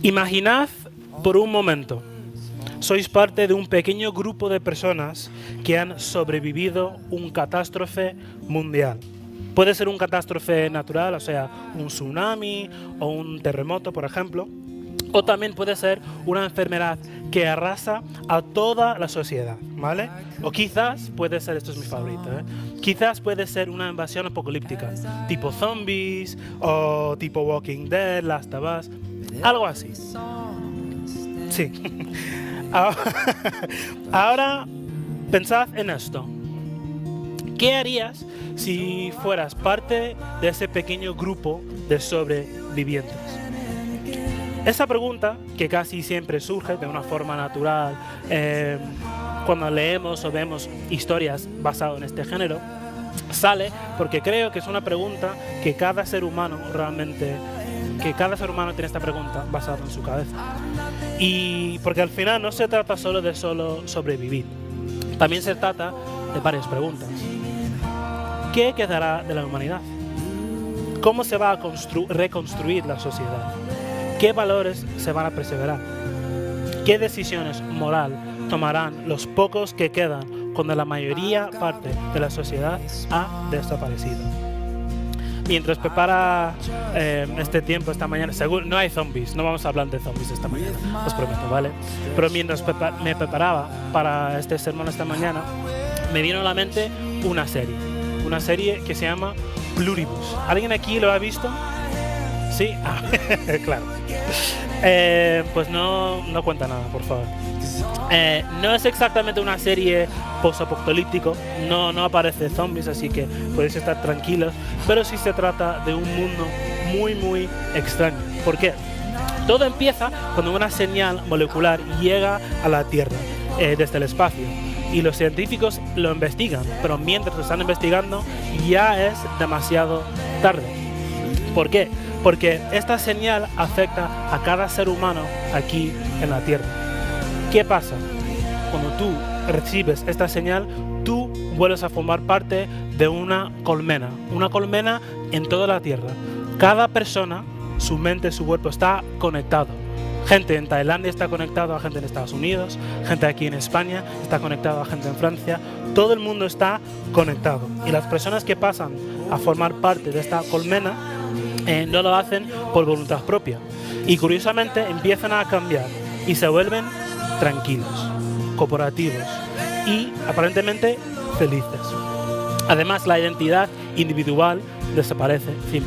Imaginad por un momento, sois parte de un pequeño grupo de personas que han sobrevivido un catástrofe mundial. Puede ser un catástrofe natural, o sea, un tsunami o un terremoto, por ejemplo, o también puede ser una enfermedad que arrasa a toda la sociedad, ¿vale? O quizás puede ser, esto es mi favorito, quizás puede ser una invasión apocalíptica, tipo zombies o tipo Walking Dead, Last of Us, algo así. Sí. Ahora pensad en esto. ¿Qué harías si fueras parte de ese pequeño grupo de sobrevivientes? Esa pregunta, que casi siempre surge de una forma natural cuando leemos o vemos historias basadas en este género, sale porque creo que es una pregunta que cada ser humano tiene esta pregunta basada en su cabeza. Y porque al final no se trata solo de sobrevivir, también se trata de varias preguntas. ¿Qué quedará de la humanidad? ¿Cómo se va a reconstruir la sociedad? ¿Qué valores se van a preservar? ¿Qué decisiones moral tomarán los pocos que quedan cuando la mayoría parte de la sociedad ha desaparecido? Mientras prepara este tiempo, esta mañana, seguro no hay zombies, no vamos a hablar de zombies esta mañana, os prometo, ¿vale? Pero mientras me preparaba para este sermón esta mañana, me vino a la mente una serie que se llama Pluribus. ¿Alguien aquí lo ha visto? ¿Sí? Ah, claro. Pues no cuenta nada, por favor. No es exactamente una serie post-apocalíptico, no aparece zombies, así que podéis estar tranquilos, pero sí se trata de un mundo muy extraño. ¿Por qué? Todo empieza cuando una señal molecular llega a la Tierra desde el espacio y los científicos lo investigan, pero mientras lo están investigando ya es demasiado tarde. ¿Por qué? Porque esta señal afecta a cada ser humano aquí en la Tierra. ¿Qué pasa? Cuando tú recibes esta señal, tú vuelves a formar parte de una colmena en toda la Tierra. Cada persona, su mente, su cuerpo está conectado. Gente en Tailandia está conectado a gente en Estados Unidos, gente aquí en España está conectado a gente en Francia. Todo el mundo está conectado. Y las personas que pasan a formar parte de esta colmena no lo hacen por voluntad propia. Y curiosamente empiezan a cambiar y se vuelven tranquilos, cooperativos y aparentemente felices. Además, la identidad individual desaparece 100%.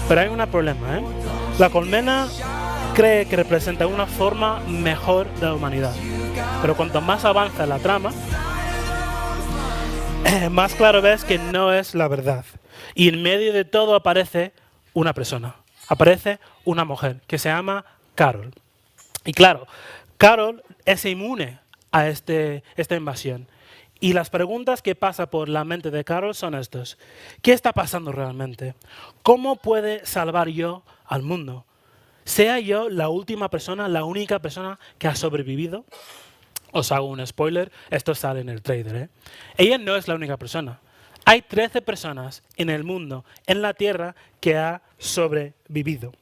Pero hay un problema, La colmena cree que representa una forma mejor de la humanidad. Pero cuanto más avanza la trama, más claro ves que no es la verdad. Y en medio de todo aparece una persona, aparece una mujer que se llama Carol. Y claro, Carol es inmune a esta invasión. Y las preguntas que pasan por la mente de Carol son estas. ¿Qué está pasando realmente? ¿Cómo puede salvar yo al mundo? ¿Sea yo la última persona, la única persona que ha sobrevivido? Os hago un spoiler, esto sale en el trailer. Ella no es la única persona. Hay 13 personas en el mundo, en la Tierra, que ha sobrevivido.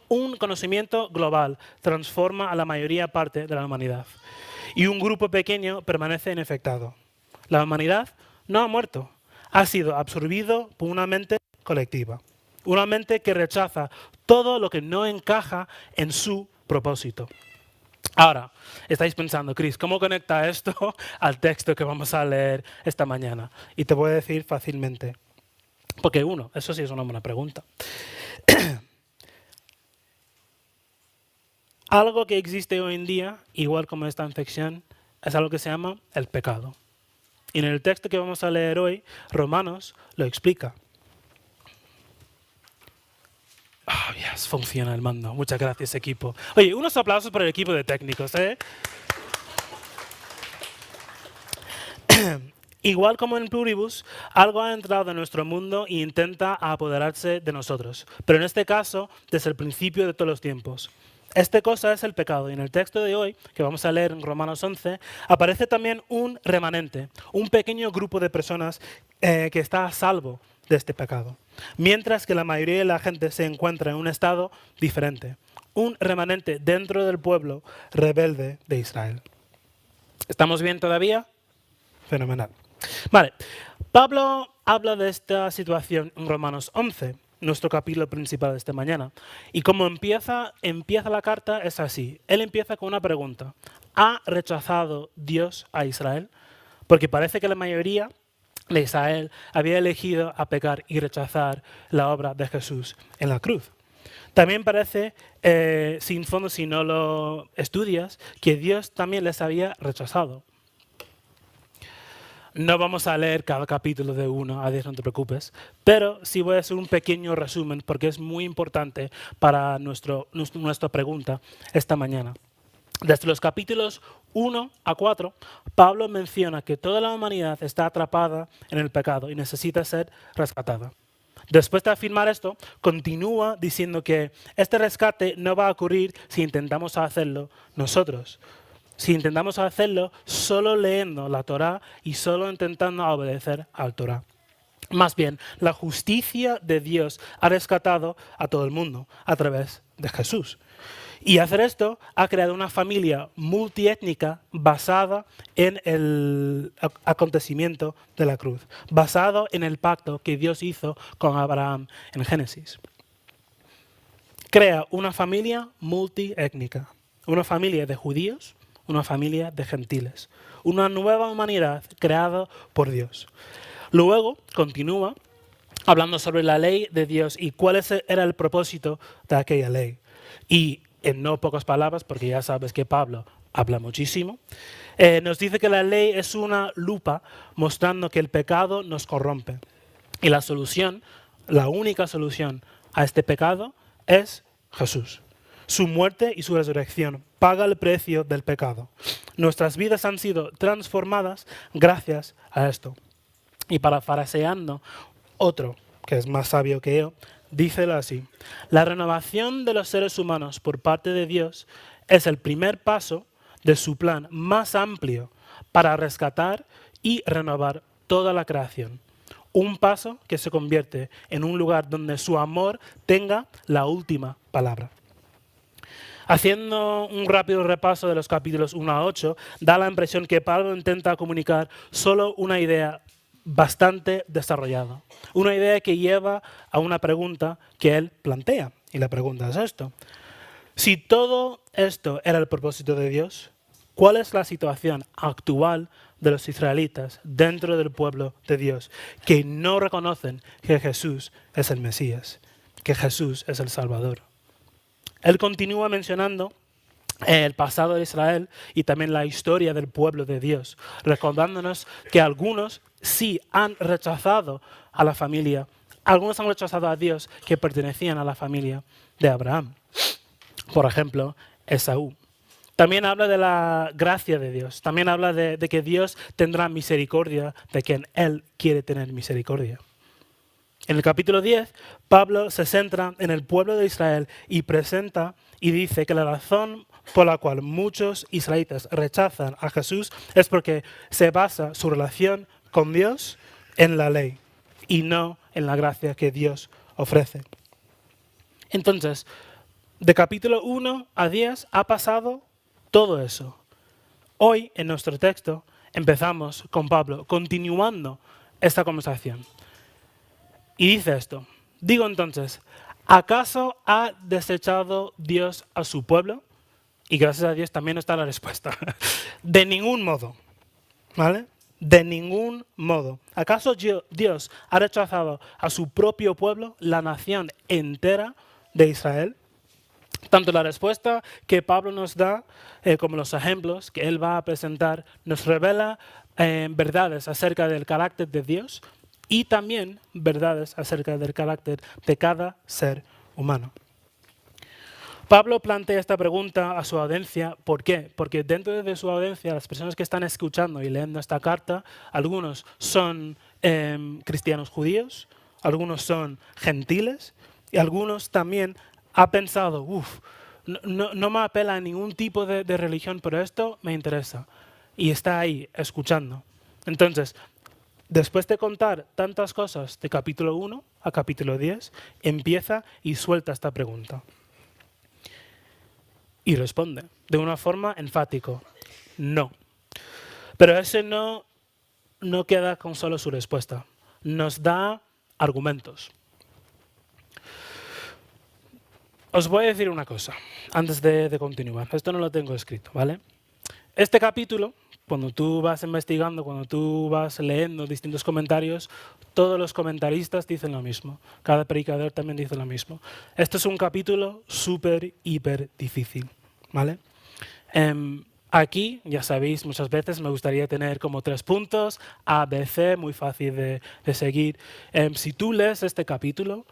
Un conocimiento global transforma a la mayoría parte de la humanidad. Y un grupo pequeño permanece infectado. La humanidad no ha muerto. Ha sido absorbido por una mente colectiva. Una mente que rechaza todo lo que no encaja en su propósito. Ahora, estáis pensando, Chris, ¿cómo conecta esto al texto que vamos a leer esta mañana? Y te voy a decir fácilmente. Porque eso sí es una buena pregunta. Algo que existe hoy en día, igual como esta infección, es algo que se llama el pecado. Y en el texto que vamos a leer hoy, Romanos lo explica. Yes, funciona el mando. Muchas gracias, equipo. Oye, unos aplausos para el equipo de técnicos, Igual como en Pluribus, algo ha entrado en nuestro mundo e intenta apoderarse de nosotros. Pero en este caso, desde el principio de todos los tiempos. Esta cosa es el pecado. Y en el texto de hoy, que vamos a leer en Romanos 11, aparece también un remanente, un pequeño grupo de personas que está a salvo de este pecado. mientras que la mayoría de la gente se encuentra en un estado diferente, un remanente dentro del pueblo rebelde de Israel. ¿Estamos bien todavía? Fenomenal. Vale, Pablo habla de esta situación en Romanos 11, nuestro capítulo principal de esta mañana. Y como empieza la carta es así. Él empieza con una pregunta. ¿Ha rechazado Dios a Israel? Porque parece que la mayoría de Israel había elegido a pecar y rechazar la obra de Jesús en la cruz. También parece, sin fondo, si no lo estudias, que Dios también les había rechazado. No vamos a leer cada capítulo de 1 a 10, no te preocupes, pero sí voy a hacer un pequeño resumen porque es muy importante para nuestra pregunta esta mañana. Desde los capítulos 1 a 4, Pablo menciona que toda la humanidad está atrapada en el pecado y necesita ser rescatada. Después de afirmar esto, continúa diciendo que este rescate no va a ocurrir si intentamos hacerlo nosotros. Si intentamos hacerlo solo leyendo la Torá y solo intentando obedecer al Torá. Más bien, la justicia de Dios ha rescatado a todo el mundo a través de Jesús. Y hacer esto ha creado una familia multiétnica basada en el acontecimiento de la cruz, basado en el pacto que Dios hizo con Abraham en Génesis. Crea una familia multiétnica, una familia de judíos, una familia de gentiles, una nueva humanidad creada por Dios. Luego continúa hablando sobre la ley de Dios y cuál era el propósito de aquella ley. Y en no pocas palabras, porque ya sabes que Pablo habla muchísimo, nos dice que la ley es una lupa mostrando que el pecado nos corrompe. Y la solución, la única solución a este pecado es Jesús. Su muerte y su resurrección paga el precio del pecado. Nuestras vidas han sido transformadas gracias a esto. Y parafraseando otro, que es más sabio que yo, dícelo así: la renovación de los seres humanos por parte de Dios es el primer paso de su plan más amplio para rescatar y renovar toda la creación. Un paso que se convierte en un lugar donde su amor tenga la última palabra. Haciendo un rápido repaso de los capítulos 1 a 8, da la impresión que Pablo intenta comunicar solo una idea bastante desarrollada. Una idea que lleva a una pregunta que él plantea. Y la pregunta es esto: si todo esto era el propósito de Dios, ¿cuál es la situación actual de los israelitas dentro del pueblo de Dios que no reconocen que Jesús es el Mesías, que Jesús es el Salvador? Él continúa mencionando el pasado de Israel y también la historia del pueblo de Dios, recordándonos que algunos sí han rechazado a la familia, algunos han rechazado a Dios que pertenecían a la familia de Abraham. Por ejemplo, Esaú. También habla de la gracia de Dios, también habla de que Dios tendrá misericordia de quien Él quiere tener misericordia. En el capítulo 10, Pablo se centra en el pueblo de Israel y presenta y dice que la razón por la cual muchos israelitas rechazan a Jesús es porque se basa su relación con Dios en la ley y no en la gracia que Dios ofrece. Entonces, de capítulo 1 a 10 ha pasado todo eso. Hoy, en nuestro texto, empezamos con Pablo, continuando esta conversación. Y dice esto: digo entonces, ¿acaso ha desechado Dios a su pueblo? Y gracias a Dios también está la respuesta. De ningún modo. ¿Vale? De ningún modo. ¿Acaso Dios ha rechazado a su propio pueblo, la nación entera de Israel? Tanto la respuesta que Pablo nos da como los ejemplos que él va a presentar nos revela verdades acerca del carácter de Dios y también verdades acerca del carácter de cada ser humano. Pablo plantea esta pregunta a su audiencia. ¿Por qué? Porque dentro de su audiencia, las personas que están escuchando y leyendo esta carta, algunos son cristianos judíos, algunos son gentiles y algunos también han pensado, no me apela a ningún tipo de religión, pero esto me interesa. Y está ahí escuchando. Entonces, Después de contar tantas cosas de capítulo 1 a capítulo 10, empieza y suelta esta pregunta. Y responde de una forma enfática, no. Pero ese no queda con solo su respuesta. Nos da argumentos. Os voy a decir una cosa antes de continuar. Esto no lo tengo escrito, ¿vale? Este capítulo, cuando tú vas investigando, cuando tú vas leyendo distintos comentarios, todos los comentaristas dicen lo mismo. Cada predicador también dice lo mismo. Este es un capítulo súper, hiper difícil, ¿vale? Aquí, ya sabéis, muchas veces me gustaría tener como 3 puntos, A, B, C, muy fácil de seguir. Si tú lees este capítulo,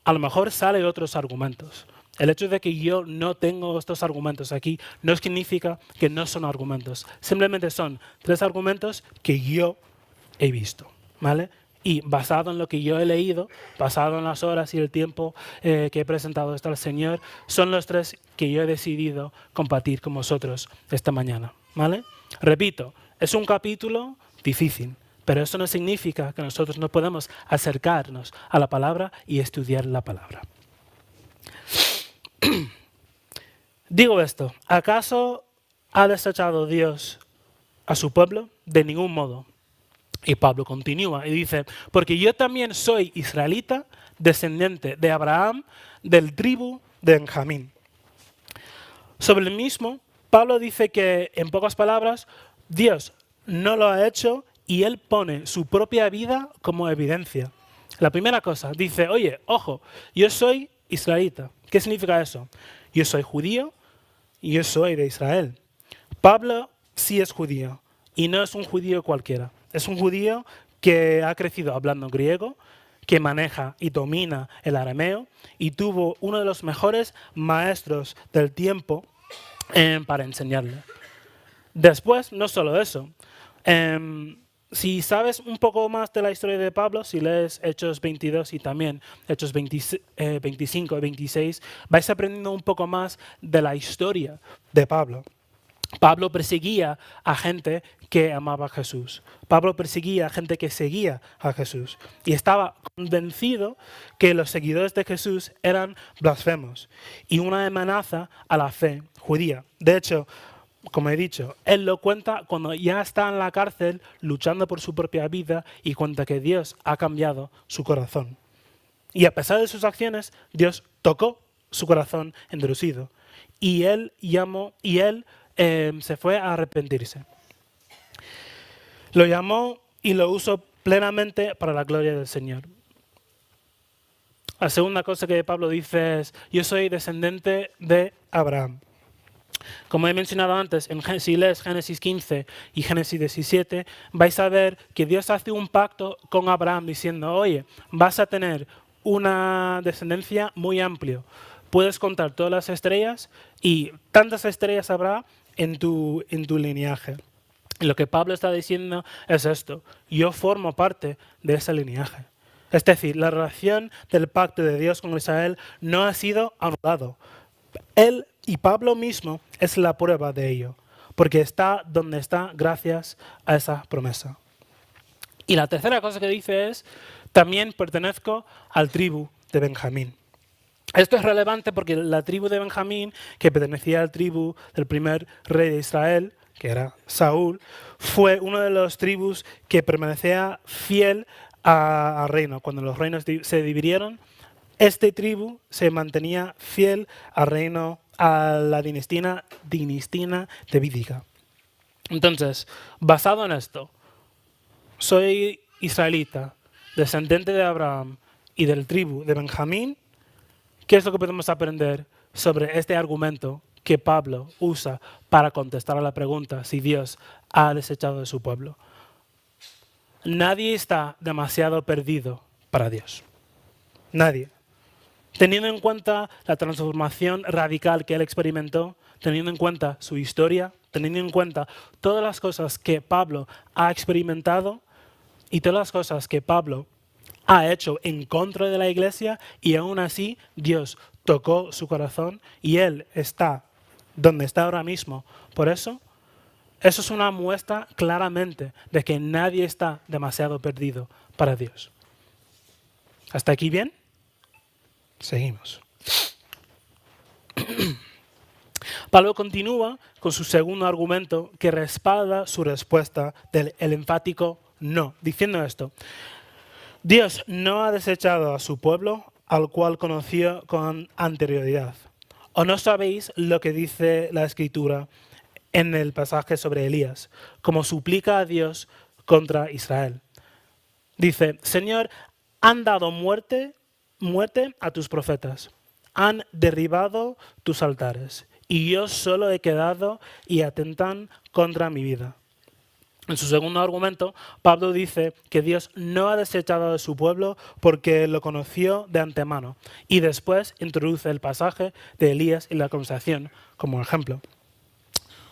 a lo mejor salen otros argumentos. El hecho de que yo no tengo estos argumentos aquí no significa que no son argumentos. Simplemente son 3 argumentos que yo he visto, ¿vale? Y basado en lo que yo he leído, basado en las horas y el tiempo que he presentado esto al Señor, son los 3 que yo he decidido compartir con vosotros esta mañana, ¿vale? Repito, es un capítulo difícil, pero eso no significa que nosotros no podemos acercarnos a la palabra y estudiar la palabra. Digo esto, ¿acaso ha desechado Dios a su pueblo? De ningún modo. Y Pablo continúa y dice, porque yo también soy israelita, descendiente de Abraham, del tribu de Benjamín. Sobre el mismo, Pablo dice que, en pocas palabras, Dios no lo ha hecho y él pone su propia vida como evidencia. La primera cosa, dice, oye, ojo, yo soy israelita. ¿Qué significa eso? Yo soy judío y yo soy de Israel. Pablo sí es judío y no es un judío cualquiera. Es un judío que ha crecido hablando griego, que maneja y domina el arameo y tuvo uno de los mejores maestros del tiempo para enseñarle. Después, no solo eso. Si sabes un poco más de la historia de Pablo, si lees Hechos 22 y también Hechos 25 y 26, vais aprendiendo un poco más de la historia de Pablo. Pablo perseguía a gente que amaba a Jesús. Pablo perseguía a gente que seguía a Jesús. Y estaba convencido que los seguidores de Jesús eran blasfemos y una amenaza a la fe judía. De hecho, como he dicho, él lo cuenta cuando ya está en la cárcel luchando por su propia vida y cuenta que Dios ha cambiado su corazón. Y a pesar de sus acciones, Dios tocó su corazón endurecido. Y él se fue a arrepentirse. Lo llamó y lo usó plenamente para la gloria del Señor. La segunda cosa que Pablo dice es, yo soy descendiente de Abraham. Como he mencionado antes, si lees Génesis 15 y Génesis 17, vais a ver que Dios hace un pacto con Abraham diciendo, oye, vas a tener una descendencia muy amplia. Puedes contar todas las estrellas y tantas estrellas habrá en tu linaje. Y lo que Pablo está diciendo es esto, yo formo parte de ese linaje. Es decir, la relación del pacto de Dios con Israel no ha sido anulado. Él y Pablo mismo es la prueba de ello, porque está donde está gracias a esa promesa. Y la tercera cosa que dice es, también pertenezco al tribu de Benjamín. Esto es relevante porque la tribu de Benjamín, que pertenecía al tribu del primer rey de Israel, que era Saúl, fue uno de los tribus que permanecía fiel al reino. Cuando los reinos se dividieron, este tribu se mantenía fiel al reino, a la dinastía davídica. Entonces, basado en esto, soy israelita, descendiente de Abraham y del tribu de Benjamín. ¿Qué es lo que podemos aprender sobre este argumento que Pablo usa para contestar a la pregunta si Dios ha desechado de su pueblo? Nadie está demasiado perdido para Dios. Nadie. Teniendo en cuenta la transformación radical que él experimentó, teniendo en cuenta su historia, teniendo en cuenta todas las cosas que Pablo ha experimentado y todas las cosas que Pablo ha hecho en contra de la iglesia, y aún así Dios tocó su corazón y él está donde está ahora mismo. Por eso Eso es una muestra claramente de que nadie está demasiado perdido para Dios. ¿Hasta aquí bien? Seguimos. Pablo continúa con su segundo argumento que respalda su respuesta del enfático no, diciendo esto: Dios no ha desechado a su pueblo al cual conoció con anterioridad. ¿O no sabéis lo que dice la Escritura en el pasaje sobre Elías, como suplica a Dios contra Israel? Dice: Señor, han dado muerte a tus profetas, han derribado tus altares, y yo solo he quedado y atentan contra mi vida. En su segundo argumento, Pablo dice que Dios no ha desechado a su pueblo porque lo conoció de antemano, y después introduce el pasaje de Elías y la conversación como ejemplo.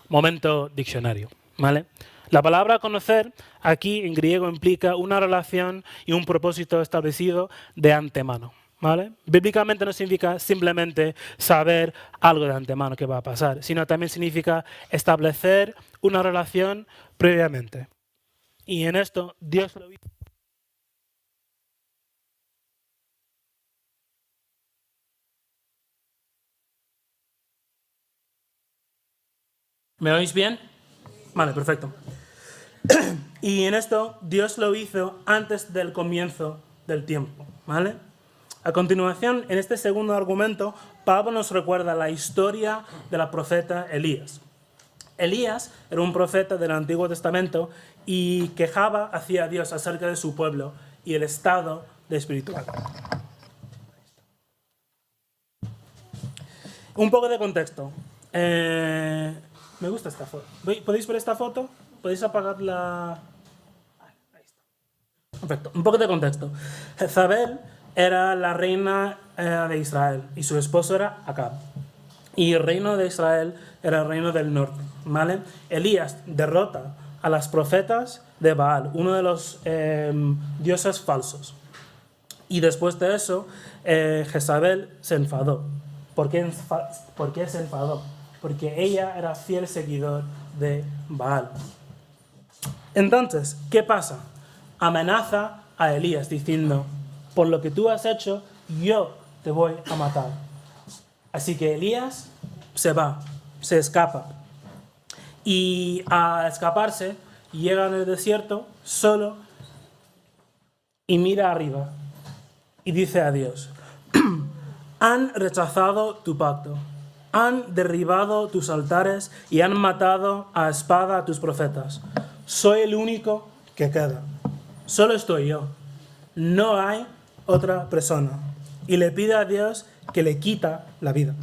Momento diccionario, ¿vale? La palabra conocer aquí en griego implica una relación y un propósito establecido de antemano, ¿vale? Bíblicamente no significa simplemente saber algo de antemano que va a pasar, sino también significa establecer una relación previamente. Y en esto Dios lo hizo. ¿Me oís bien? Vale, perfecto. Y en esto Dios lo hizo antes del comienzo del tiempo, ¿vale? A continuación, en este segundo argumento, Pablo nos recuerda la historia de la profeta Elías. Elías era un profeta del Antiguo Testamento y quejaba hacia Dios acerca de su pueblo y el estado de espiritual. Un poco de contexto. Me gusta esta foto. ¿Podéis ver esta foto? ¿Podéis apagar la...? Ahí está. Perfecto. Un poco de contexto. Jezabel era la reina de Israel y su esposo era Acab. Y el reino de Israel era el reino del norte, ¿vale? Elías derrota a las profetas de Baal, uno de los dioses falsos. Y después de eso, Jezabel se enfadó. ¿Por qué se enfadó? Porque ella era fiel seguidor de Baal. Entonces, ¿qué pasa? Amenaza a Elías diciendo: por lo que tú has hecho, yo te voy a matar. Así que Elías se va, se escapa. Y a escaparse, llega en el desierto solo y mira arriba y dice a Dios: han rechazado tu pacto, han derribado tus altares y han matado a espada a tus profetas. Soy el único que queda. Solo estoy yo. No hay otra persona. Y le pide a Dios que le quita la vida.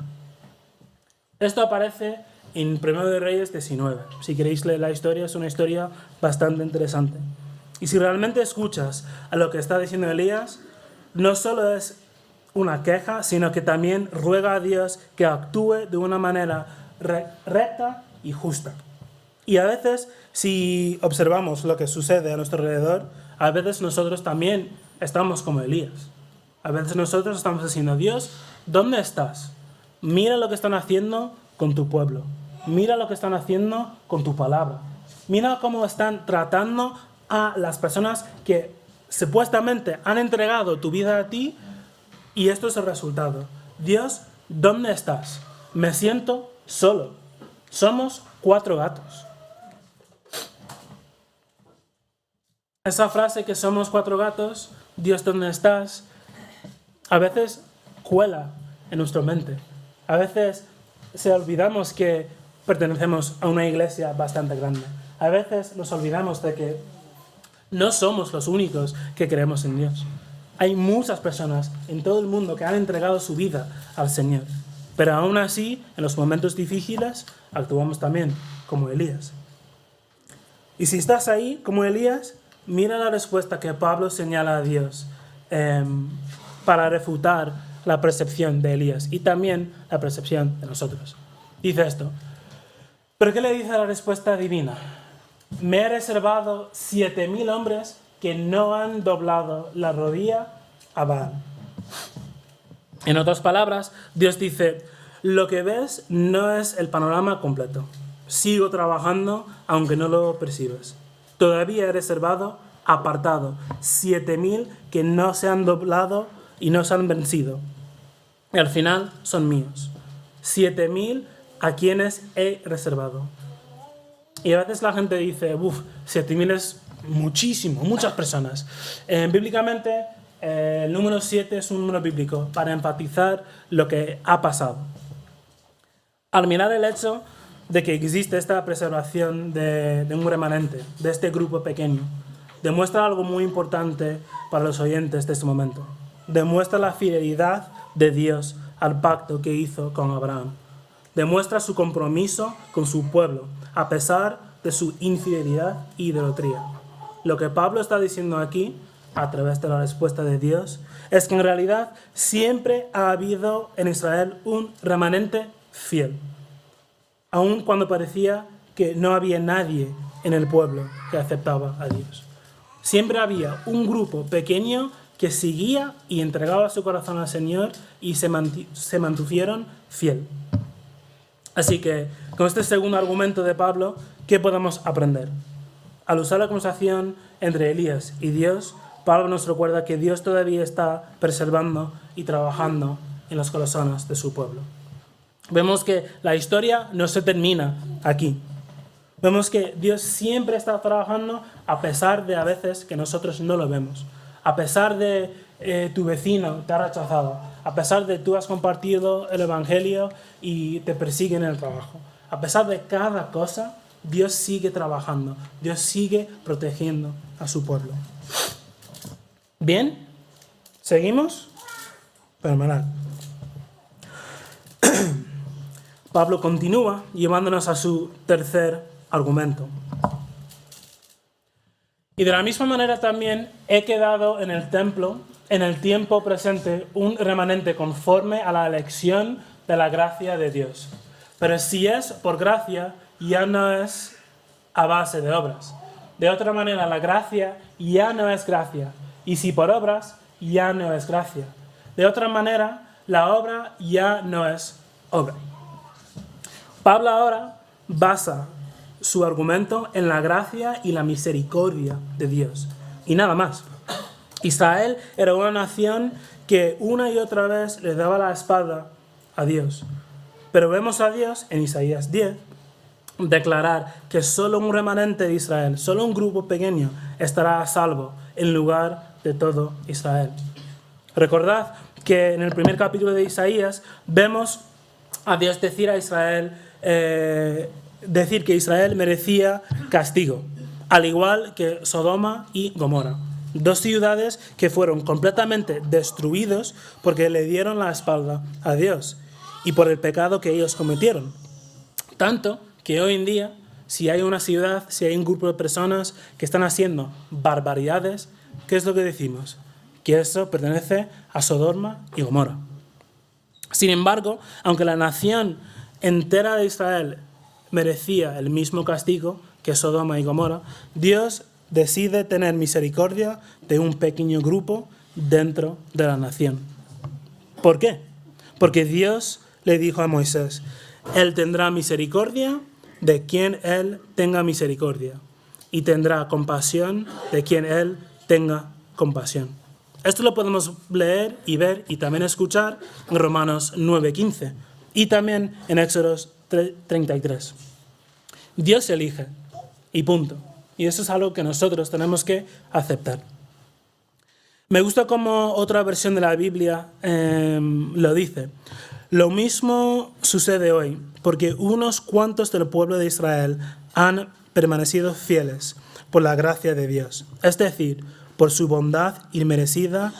Esto aparece en 1 de Reyes 19. Si queréis leer la historia, es una historia bastante interesante. Y si realmente escuchas a lo que está diciendo Elías, no solo es una queja, sino que también ruega a Dios que actúe de una manera recta y justa. Y a veces, si observamos lo que sucede a nuestro alrededor, a veces nosotros también estamos como Elías. A veces nosotros estamos diciendo: Dios, ¿dónde estás? Mira lo que están haciendo con tu pueblo. Mira lo que están haciendo con tu palabra. Mira cómo están tratando a las personas que supuestamente han entregado tu vida a ti, y esto es el resultado. Dios, ¿dónde estás? Me siento solo. Somos 4 gatos. Esa frase que somos 4 gatos, Dios, ¿dónde estás?, a veces cuela en nuestra mente. A veces se olvidamos que pertenecemos a una iglesia bastante grande. A veces nos olvidamos de que no somos los únicos que creemos en Dios. Hay muchas personas en todo el mundo que han entregado su vida al Señor. Pero aún así, en los momentos difíciles, actuamos también como Elías. Y si estás ahí como Elías, mira la respuesta que Pablo señala a Dios para refutar la percepción de Elías y también la percepción de nosotros. Dice esto: ¿pero qué le dice la respuesta divina? Me he reservado 7,000 hombres que no han doblado la rodilla a Baal. En otras palabras, Dios dice: lo que ves no es el panorama completo. sigo trabajando aunque no lo percibas. Todavía he reservado, apartado, 7.000 que no se han doblado y no se han vencido. Y al final son míos. 7.000 a quienes he reservado. Y a veces la gente dice, 7.000 es muchísimo, muchas personas. Bíblicamente, el número 7 es un número bíblico para enfatizar lo que ha pasado. Al mirar el hecho de que existe esta preservación de un remanente, de este grupo pequeño, demuestra algo muy importante para los oyentes de este momento. Demuestra la fidelidad de Dios al pacto que hizo con Abraham. Demuestra su compromiso con su pueblo, a pesar de su infidelidad e idolatría. Lo que Pablo está diciendo aquí, a través de la respuesta de Dios, es que en realidad siempre ha habido en Israel un remanente fiel, aun cuando parecía que no había nadie en el pueblo que aceptaba a Dios. Siempre había un grupo pequeño que seguía y entregaba su corazón al Señor y se mantuvieron fiel. Así que, con este segundo argumento de Pablo, ¿qué podemos aprender? Al usar la conversación entre Elías y Dios, Pablo nos recuerda que Dios todavía está preservando y trabajando en los corazones de su pueblo. Vemos que la historia no se termina aquí. Vemos que Dios siempre está trabajando a pesar de a veces que nosotros no lo vemos. A pesar de tu vecino te ha rechazado. A pesar de tú has compartido el Evangelio y te persiguen en el trabajo. A pesar de cada cosa, Dios sigue trabajando. Dios sigue protegiendo a su pueblo. ¿Bien? ¿Seguimos? Fenomenal. Pablo continúa llevándonos a su tercer argumento. Y de la misma manera también he quedado en el templo, en el tiempo presente, un remanente conforme a la elección de la gracia de Dios. Pero si es por gracia, ya no es a base de obras. De otra manera, la gracia ya no es gracia. Y si por obras, ya no es gracia. De otra manera, la obra ya no es obra. Pablo ahora basa su argumento en la gracia y la misericordia de Dios. Y nada más. Israel era una nación que una y otra vez le daba la espalda a Dios. Pero vemos a Dios en Isaías 10 declarar que solo un remanente de Israel, solo un grupo pequeño estará a salvo en lugar de todo Israel. Recordad que en el primer capítulo de Isaías vemos a Dios decir a Israel, decir que Israel merecía castigo, al igual que Sodoma y Gomorra, dos ciudades que fueron completamente destruidos porque le dieron la espalda a Dios y por el pecado que ellos cometieron. Tanto que hoy en día, si hay una ciudad, si hay un grupo de personas que están haciendo barbaridades, ¿qué es lo que decimos? Que eso pertenece a Sodoma y Gomorra. Sin embargo, aunque la nación entera de Israel merecía el mismo castigo que Sodoma y Gomorra, Dios decide tener misericordia de un pequeño grupo dentro de la nación. ¿Por qué? Porque Dios le dijo a Moisés, Él tendrá misericordia de quien Él tenga misericordia y tendrá compasión de quien Él tenga compasión. Esto lo podemos leer y ver y también escuchar en Romanos 9:15 y también en Éxodos 33. Dios elige y punto. Y eso es algo que nosotros tenemos que aceptar. Me gusta como otra versión de la Biblia lo dice. Lo mismo sucede hoy, porque unos cuantos del pueblo de Israel han permanecido fieles por la gracia de Dios, es decir, por su bondad inmerecida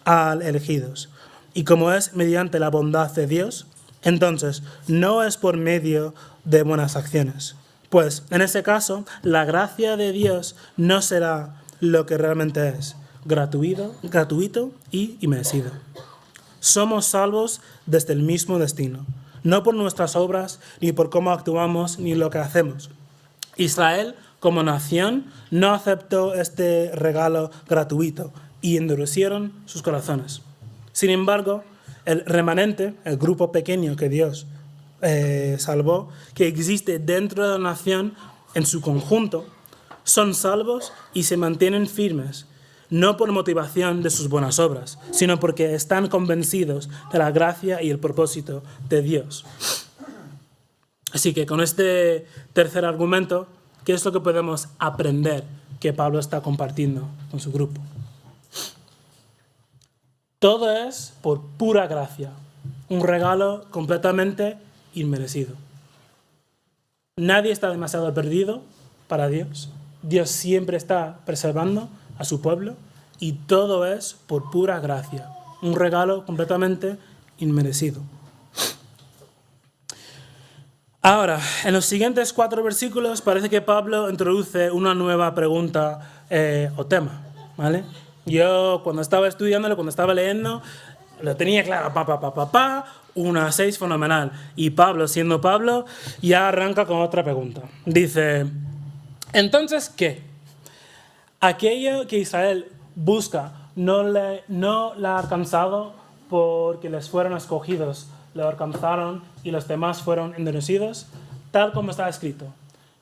al elegidos. Y como es mediante la bondad de Dios, entonces no es por medio de buenas acciones. Pues en ese caso, la gracia de Dios no será lo que realmente es, gratuito y inmerecido. Somos salvos desde el mismo destino, no por nuestras obras, ni por cómo actuamos, ni lo que hacemos. Israel, como nación, no aceptó este regalo gratuito y endurecieron sus corazones. Sin embargo, el remanente, el grupo pequeño que Dios salvó, que existe dentro de la nación en su conjunto, son salvos y se mantienen firmes, no por motivación de sus buenas obras, sino porque están convencidos de la gracia y el propósito de Dios. Así que con este tercer argumento, ¿qué es lo que podemos aprender que Pablo está compartiendo con su grupo? Todo es por pura gracia, un regalo completamente inmerecido. Nadie está demasiado perdido para Dios. Dios siempre está preservando a su pueblo y todo es por pura gracia, un regalo completamente inmerecido. Ahora, en los siguientes 4 versículos parece que Pablo introduce una nueva pregunta o tema, ¿vale? Yo cuando estaba estudiándolo, cuando estaba leyendo, lo tenía claro, 1 a 6, fenomenal. Y Pablo, siendo Pablo, ya arranca con otra pregunta. Dice, ¿entonces qué? Aquello que Israel busca no le ha alcanzado porque les fueron escogidos, lo alcanzaron y los demás fueron endurecidos, tal como está escrito.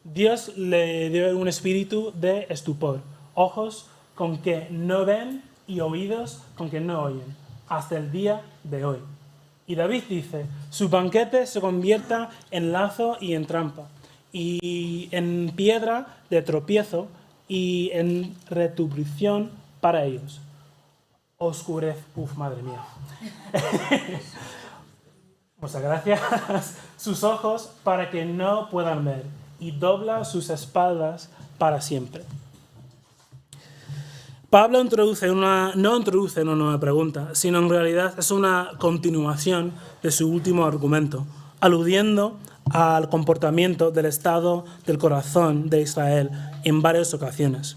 Dios le dio un espíritu de estupor, ojos con que no ven y oídos con que no oyen, hasta el día de hoy. Y David dice, su banquete se convierta en lazo y en trampa, y en piedra de tropiezo y en retribución para ellos. Madre mía. Muchas gracias. Sus ojos para que no puedan ver, y dobla sus espaldas para siempre. Pablo no introduce una nueva pregunta, sino en realidad es una continuación de su último argumento, aludiendo al comportamiento del estado del corazón de Israel en varias ocasiones.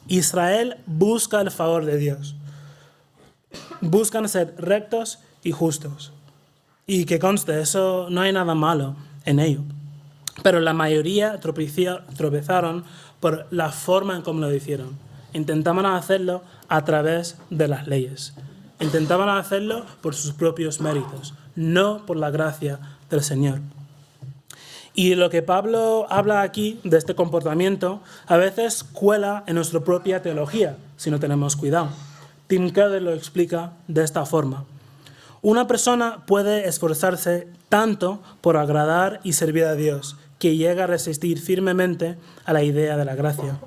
Israel busca el favor de Dios. Buscan ser rectos y justos. Y que conste, eso no hay nada malo en ello. Pero la mayoría tropezaron por la forma en cómo lo hicieron. Intentaban hacerlo a través de las leyes. Intentaban hacerlo por sus propios méritos, no por la gracia del Señor. Y lo que Pablo habla aquí de este comportamiento a veces cuela en nuestra propia teología, si no tenemos cuidado. Tim Keller lo explica de esta forma. Una persona puede esforzarse tanto por agradar y servir a Dios que llega a resistir firmemente a la idea de la gracia.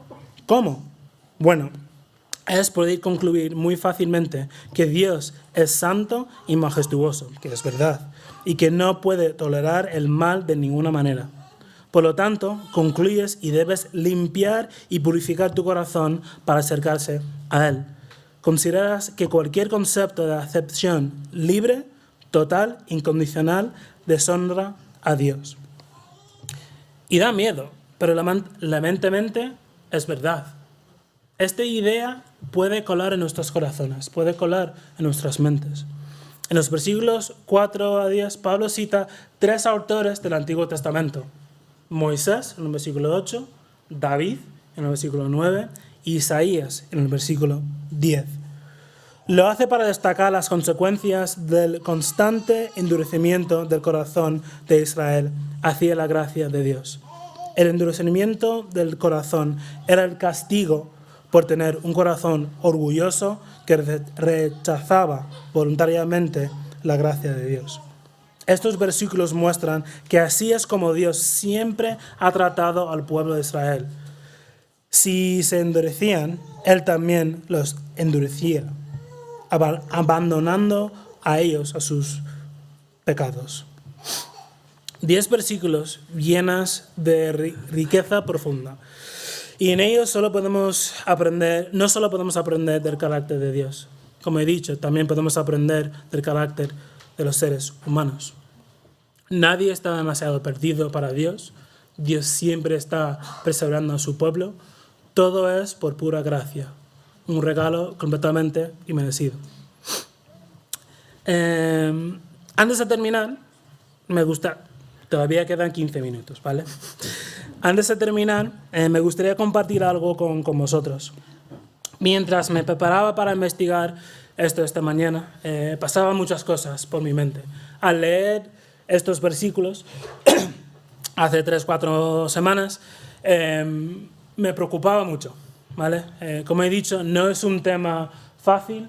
¿Cómo? Bueno, es poder concluir muy fácilmente que Dios es santo y majestuoso, que es verdad, y que no puede tolerar el mal de ninguna manera. Por lo tanto, concluyes y debes limpiar y purificar tu corazón para acercarse a Él. Consideras que cualquier concepto de acepción libre, total, incondicional, deshonra a Dios. Y da miedo, pero lamentablemente es verdad. Esta idea puede colar en nuestros corazones, puede colar en nuestras mentes. En los versículos 4 a 10, Pablo cita 3 autores del Antiguo Testamento. Moisés, en el versículo 8, David, en el versículo 9, y Isaías, en el versículo 10. Lo hace para destacar las consecuencias del constante endurecimiento del corazón de Israel hacia la gracia de Dios. El endurecimiento del corazón era el castigo por tener un corazón orgulloso que rechazaba voluntariamente la gracia de Dios. Estos versículos muestran que así es como Dios siempre ha tratado al pueblo de Israel. Si se endurecían, Él también los endurecía, abandonando a ellos a sus pecados. 10 versículos llenos de riqueza profunda. Y en ellos no solo podemos aprender del carácter de Dios. Como he dicho, también podemos aprender del carácter de los seres humanos. Nadie está demasiado perdido para Dios. Dios siempre está preservando a su pueblo. Todo es por pura gracia. Un regalo completamente inmerecido. Antes de terminar, todavía quedan 15 minutos, ¿vale? Antes de terminar, me gustaría compartir algo con vosotros. Mientras me preparaba para investigar esto esta mañana, pasaban muchas cosas por mi mente. Al leer estos versículos hace 3-4 semanas, me preocupaba mucho, ¿vale? Como he dicho, no es un tema fácil,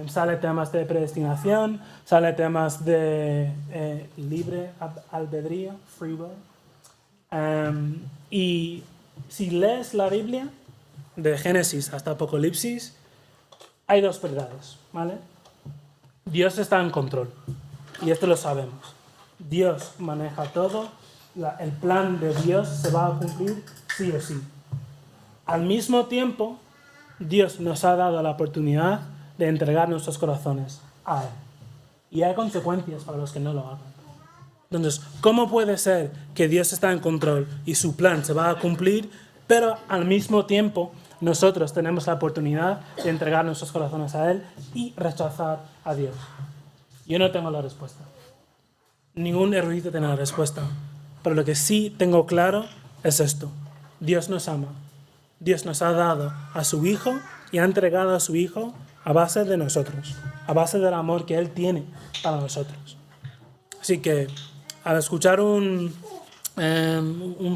sale temas de predestinación, sale temas de libre albedrío, free will. Y si lees la Biblia, de Génesis hasta Apocalipsis, hay dos verdades, ¿vale? Dios está en control, y esto lo sabemos. Dios maneja todo, el plan de Dios se va a cumplir sí o sí. Al mismo tiempo, Dios nos ha dado la oportunidad de entregar nuestros corazones a Él. Y hay consecuencias para los que no lo hagan. Entonces, ¿cómo puede ser que Dios está en control y su plan se va a cumplir, pero al mismo tiempo nosotros tenemos la oportunidad de entregar nuestros corazones a Él y rechazar a Dios? Yo no tengo la respuesta. Ningún erudito tiene la respuesta. Pero lo que sí tengo claro es esto. Dios nos ama. Dios nos ha dado a su Hijo y ha entregado a su Hijo a base de nosotros, a base del amor que Él tiene para nosotros. Así que al escuchar un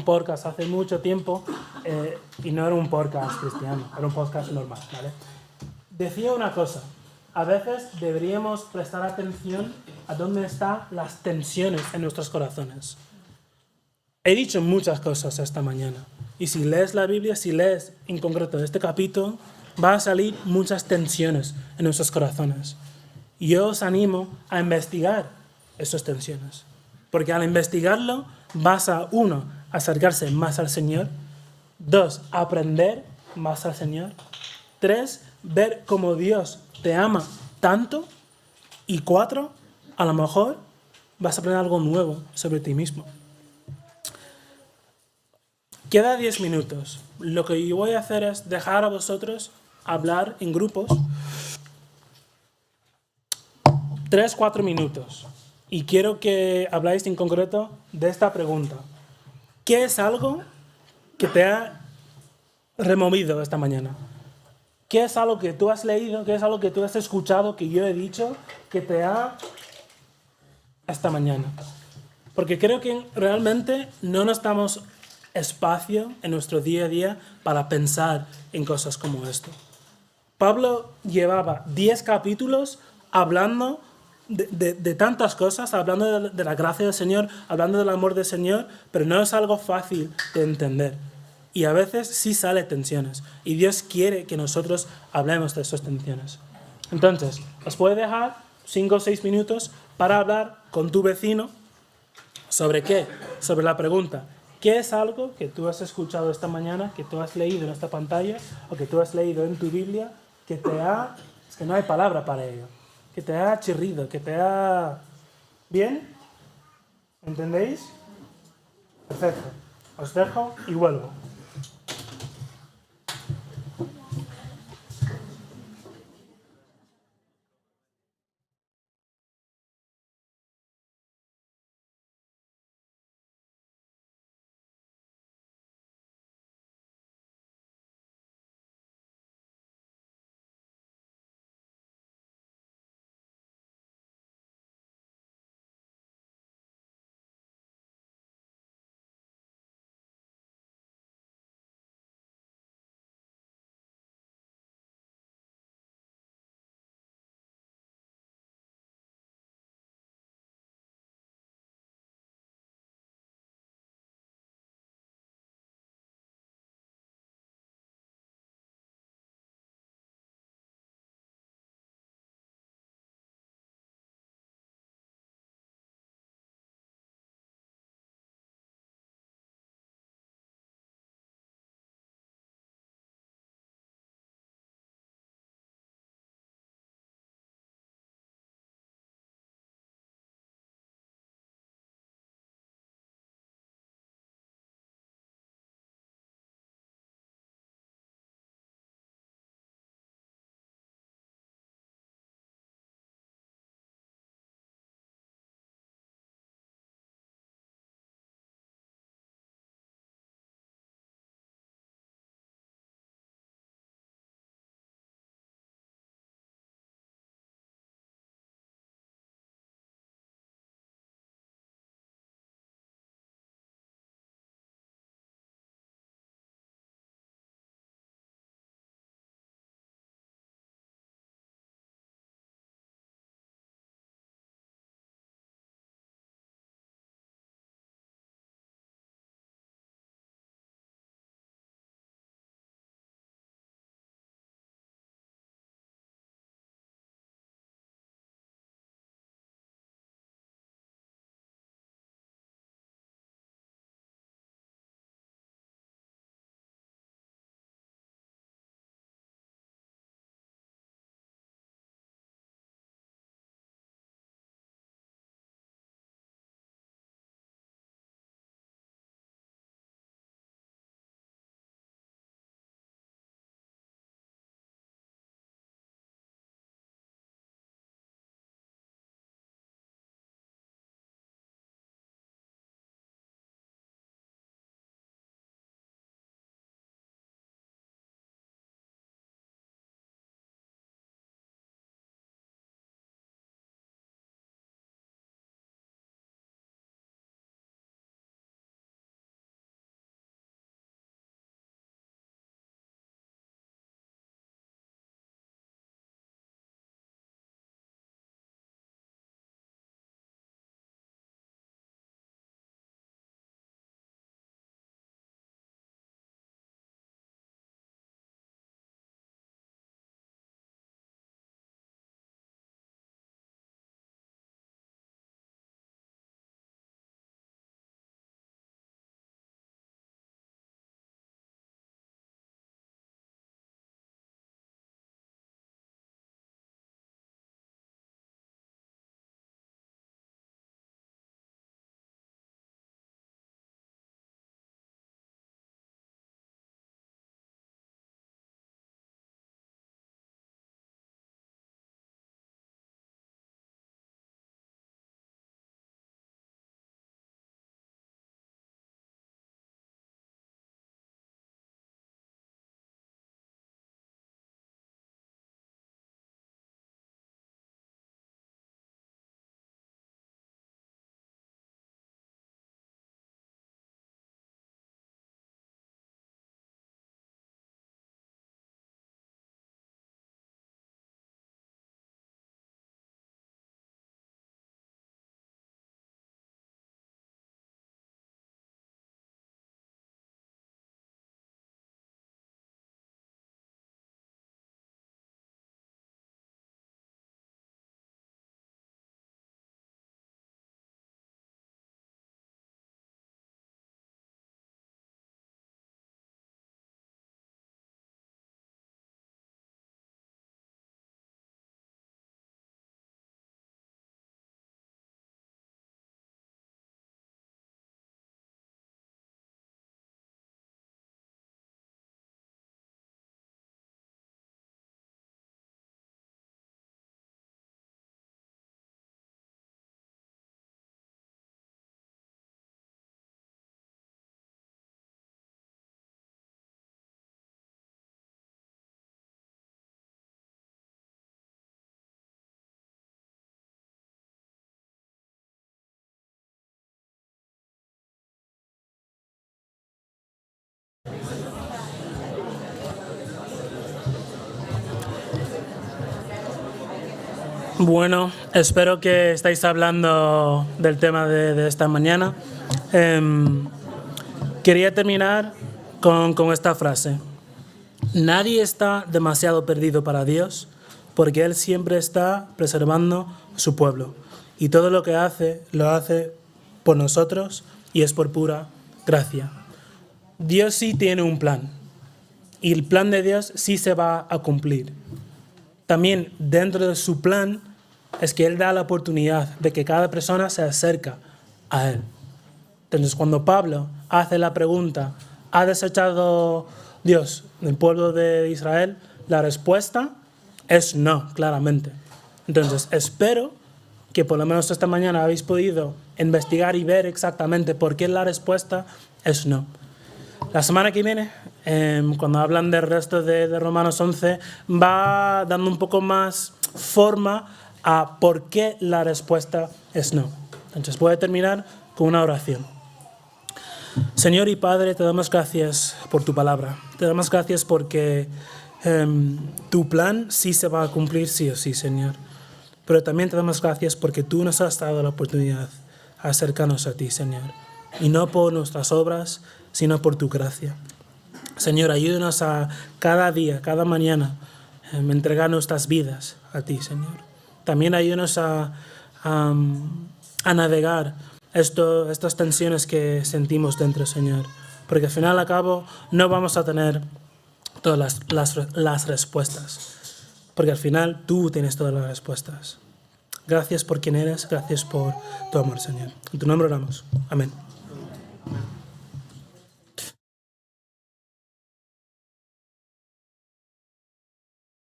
podcast hace mucho tiempo, y no era un podcast cristiano, era un podcast normal, ¿vale? Decía una cosa: a veces deberíamos prestar atención a dónde están las tensiones en nuestros corazones. He dicho muchas cosas esta mañana, y si lees la Biblia, si lees en concreto este capítulo, va a salir muchas tensiones en nuestros corazones. Y yo os animo a investigar esas tensiones, porque al investigarlo vas a, 1, acercarse más al Señor, 2, aprender más al Señor, 3, ver cómo Dios te ama tanto, y 4, a lo mejor vas a aprender algo nuevo sobre ti mismo. Queda 10 minutos. Lo que yo voy a hacer es dejar a vosotros hablar en grupos 3-4 minutos. Y quiero que habláis en concreto de esta pregunta. ¿Qué es algo que te ha removido esta mañana? ¿Qué es algo que tú has leído, qué es algo que tú has escuchado, que yo he dicho, que te ha esta mañana? Porque creo que realmente no nos damos espacio en nuestro día a día para pensar en cosas como esto. Pablo llevaba 10 capítulos hablando de tantas cosas, hablando de la gracia del Señor, hablando del amor del Señor, pero no es algo fácil de entender. Y a veces sí sale tensiones. Y Dios quiere que nosotros hablemos de esas tensiones. Entonces, os puedo dejar 5 o 6 minutos para hablar con tu vecino. ¿Sobre qué? Sobre la pregunta: ¿qué es algo que tú has escuchado esta mañana, que tú has leído en esta pantalla, o que tú has leído en tu Biblia, que te ha... es que no hay palabra para ello, que te ha chirrido, que te ha... ¿Bien? ¿Entendéis? Perfecto. Os dejo y vuelvo. Bueno, espero que estáis hablando del tema de esta mañana. Quería terminar con esta frase. Nadie está demasiado perdido para Dios porque Él siempre está preservando su pueblo. Y todo lo que hace, lo hace por nosotros y es por pura gracia. Dios sí tiene un plan. Y el plan de Dios sí se va a cumplir. También dentro de su plan es que Él da la oportunidad de que cada persona se acerque a Él. Entonces, cuando Pablo hace la pregunta, ¿ha desechado Dios el pueblo de Israel? La respuesta es no, claramente. Entonces, espero que por lo menos esta mañana habéis podido investigar y ver exactamente por qué la respuesta es no. La semana que viene, cuando hablan del resto de Romanos 11, va dando un poco más forma a por qué la respuesta es no. Entonces voy a terminar con una oración. Señor y Padre, te damos gracias por tu palabra. Te damos gracias porque tu plan sí se va a cumplir sí o sí, Señor. Pero también te damos gracias porque tú nos has dado la oportunidad de acercarnos a ti, Señor. Y no por nuestras obras, sino por tu gracia. Señor, ayúdanos a cada día, cada mañana, entregar nuestras vidas a ti, Señor. También ayúdanos a navegar estas tensiones que sentimos dentro, Señor. Porque al final, al cabo, no vamos a tener todas las respuestas. Porque al final tú tienes todas las respuestas. Gracias por quien eres, gracias por tu amor, Señor. En tu nombre oramos. Amén.